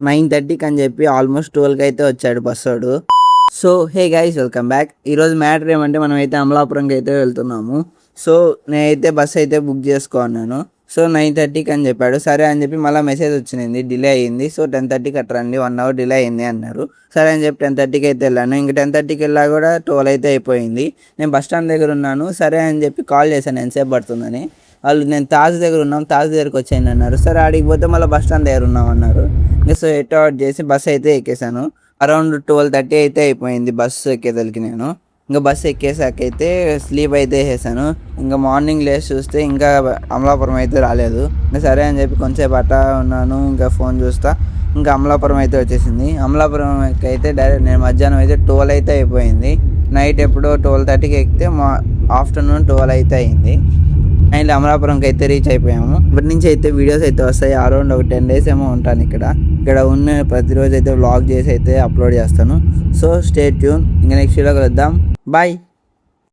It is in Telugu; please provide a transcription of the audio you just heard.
9:30కి అని చెప్పి ఆల్మోస్ట్ 12కి అయితే వచ్చాడు బస్సోడు. So hey guys, welcome back. ఈరోజు మ్యాటర్ ఏమంటే మనం అయితే అమలాపురంకి అయితే వెళ్తున్నాము. సో నేనైతే బస్ అయితే బుక్ చేసుకున్నాను. సో 9:30కి అని చెప్పాడు. సరే అని చెప్పి మళ్ళీ మెసేజ్ వచ్చింది, డిలే అయ్యింది. సో 10:30కి అట్లా రండి, 1 అవర్ డిలే అయింది అన్నారు. సరే అని చెప్పి 10:30కి అయితే వెళ్ళాను. ఇంక 10:30కి వెళ్ళా కూడా 12 అయితే అయిపోయింది. నేను బస్ స్టాండ్ దగ్గర ఉన్నాను. సరే అని చెప్పి కాల్ చేశాను ఎంతసేపు పడుతుందని. వాళ్ళు నేను తాజ్ దగ్గర ఉన్నాం, తాజ్ దగ్గరకు వచ్చేయండి అన్నారు. సరే ఆడికి పోతే మళ్ళీ బస్ స్టాండ్ దగ్గర ఉన్నాం అన్నారు. ఇంకా సో ఎట్ అవుట్ చేసి బస్ అయితే ఎక్కేసాను. అరౌండ్ 12:30 అయితే అయిపోయింది బస్సు ఎక్కేదలికి. నేను ఇంకా బస్సు ఎక్కేసాకైతే స్లీప్ అయితే వేసాను. ఇంకా మార్నింగ్ లేచి చూస్తే ఇంకా అమలాపురం అయితే రాలేదు. ఇంకా సరే అని చెప్పి కొంచెంసేపు అట్టా ఉన్నాను. ఇంకా ఫోన్ చూస్తా ఇంకా అమలాపురం అయితే వచ్చేసింది. అమలాపురం అయితే డైరెక్ట్ నేను మధ్యాహ్నం అయితే 12 అయితే అయిపోయింది. నైట్ ఎప్పుడో 12:30కి ఎక్కితే ఆఫ్టర్నూన్ 12 అయితే అయింది. అండ్ అమలాపురంకి అయితే రీచ్ అయిపోయాము. ఇప్పటి నుంచి అయితే వీడియోస్ అయితే వస్తాయి. అరౌండ్ ఒక 10 days ఏమో ఉంటాను ఇక్కడ ఉన్న ప్రతిరోజు అయితే వ్లాగ్ చేసి అయితే అప్లోడ్ చేస్తాను. So stay tune. ఇంకా నెక్స్ట్ వీడియో కలుద్దాం. బాయ్.